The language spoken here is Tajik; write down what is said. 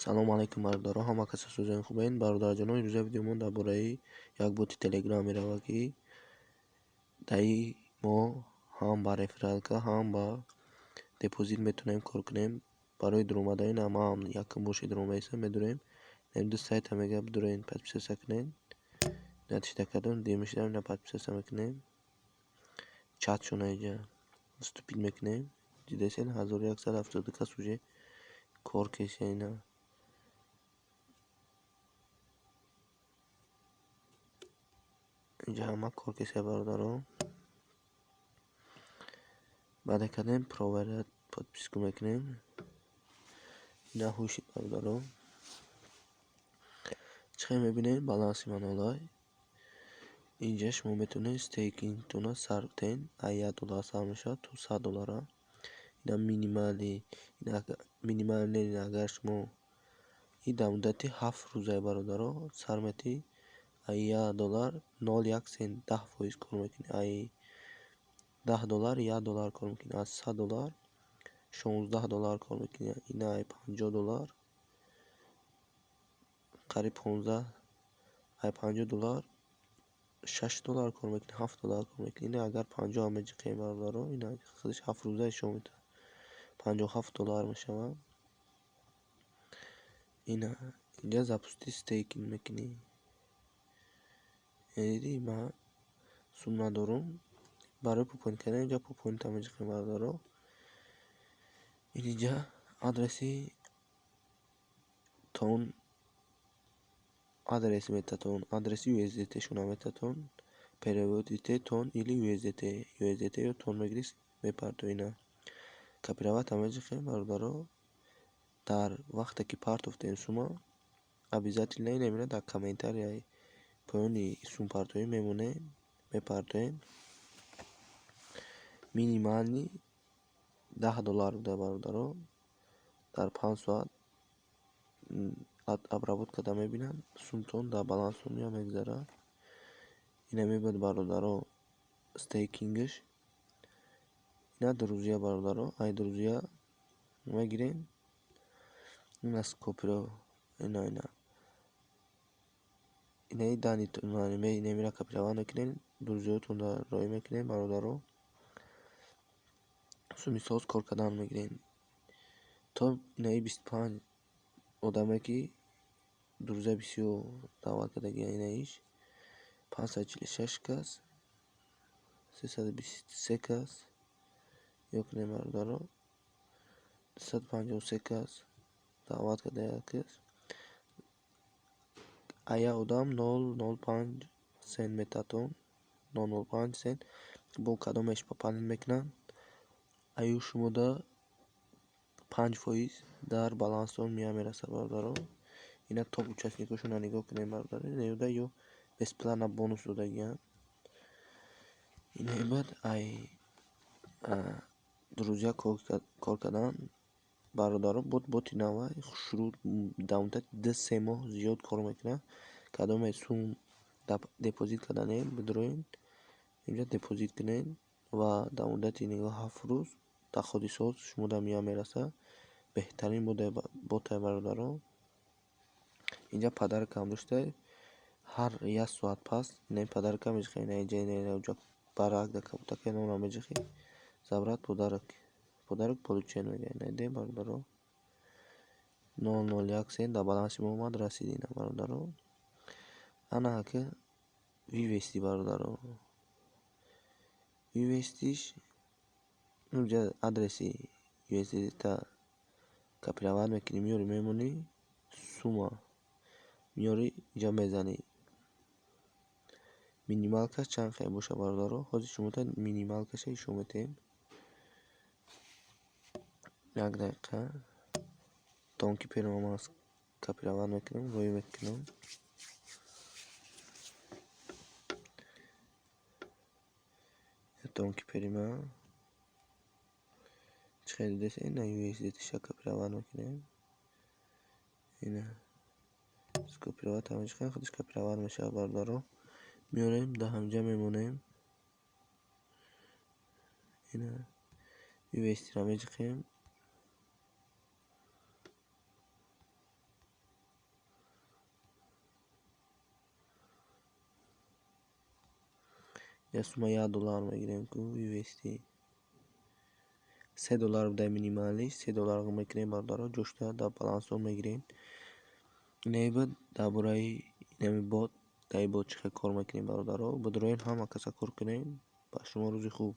салом алайкум бародаро, ҳама каса сӯзони хубаед. Бародарҷоно, имрӯза видеомон дар бораи як боти телеграм меравад, ки даи мо ҳам ба рефералка, ҳам ба депозит метавонем кор кунем. Барои дуромадаи ма ҳам якум боши дуромаиса медурем. Ду сайта мега бидурен подписаться кунем. Натишта кардем, демешдам на подписаться мекунем. Чат шуна иҷа вступить мекунем. Дидесен 1170 кас уже кор кешена. اینجا همه کار کسی بردارم بعد کردیم پروورد подписку میکنیم. اینا هوشی بردارم چه میبینین بالانسی من اولای اینجا شما میتونید استیکینگ تونه سرتین $1 سر میشه تو $100. اینا مینیمالی اگر شما این در مدت 7 روزه بردارم سر میتی $1 0.1 سنت 10% کار میکنه. $10 $1 کار میکنه. از $100 $16 کار میکنه. اینا $50 قریب 15 $50 $6 کار میکنه. $7 کار میکنه. اینا اگر 50 همه قیمت داره اینا خودش 7 روزه شما میده $57 میشه. اینا اینجا запусти стейкинг میکنی. یعنی من سوم ندارم برای پوپوینت کردن. اینجا پوپوینت همه قیمت داره. اینجا آدرسی تون آدرس метатон آدرس USDT шуна метатон переводите тон или USDT ё тон мегирис мепартоина копировать амежихе бародаро дар вақте ки партофтем сума обязательно инемина дар комментарияи поёни сум партоӣ мемоне мепартоем. минимални $10 буда бародаро дар 5 соат обработка да мебинад сумтон дар балансон я мегзарад. ина мебад бародаро стейкингш. ина друзья бародаро ай друзья мегирен. ина скопиро ина дани немира копировать мекунен друзьётон да роҳӣ мекунен бародаро. суми соз кор кардан мегирен то инаи 25 одаме ки друзья бисёр даъват кардаги инаиш 546 кас 323 кас ёкунем бародаро 253 кас даъват карда кас ая одам 0.05 сент метатон 0.05 сент бо кадомеш папанин мекунанд аю шумода 5% дар балансон мия мерасад бародаро. ина топ участникошуна нигоҳ кунем бародаро. неюда ё бесплатно бонус додагиянд. ина бад ай друзья кор кардан бародаро боти нава шуруд дар муддати 2-3 моҳ зиёд кор мекунад. кадоме сум депозит карданем бидуроен инҷа депозит кунен ва дар муддати 7 рӯз дар ходи соз шумода мия мерасад. беҳтарин боте бародаро. инҷа подаркам дошта ҳар 1 соат пас ин подарка межихи инҷа барак да кабутака нона межихи забрат подарок получен мега бародаро 0.01 сент дар баланси мо омад расидина бародаро. ана ка вивести бародаро вивестиш инҷа адреси USDT копировать мекунӣ миёри мемонӣ сума миёри инҷа мезанӣ. минималкаш чанд хел боша бародаро. ҳозир шумота минималкаша ишо метем. 1 дақиқа тонки перомас копировать мекунем роҳӣ мекунем. тонки перима чхел десе ина USDT ша копировать мекунем. ина скопировать амежиха худиш копировать мешавад бародаро. میاریم در همجا میمونیم. اینا میویستی را میجخیم я сума $1 мегирем ку USD. $3 буда минималист, $3 мекунем бародаро, ҷошта дар балансон мегирем. Ин буд дар бораи инами бот, дар бот чӣ хел кор мекунем бародаро. Бидроен ҳама каса кор кунем. Ба шумо рӯзи хуб.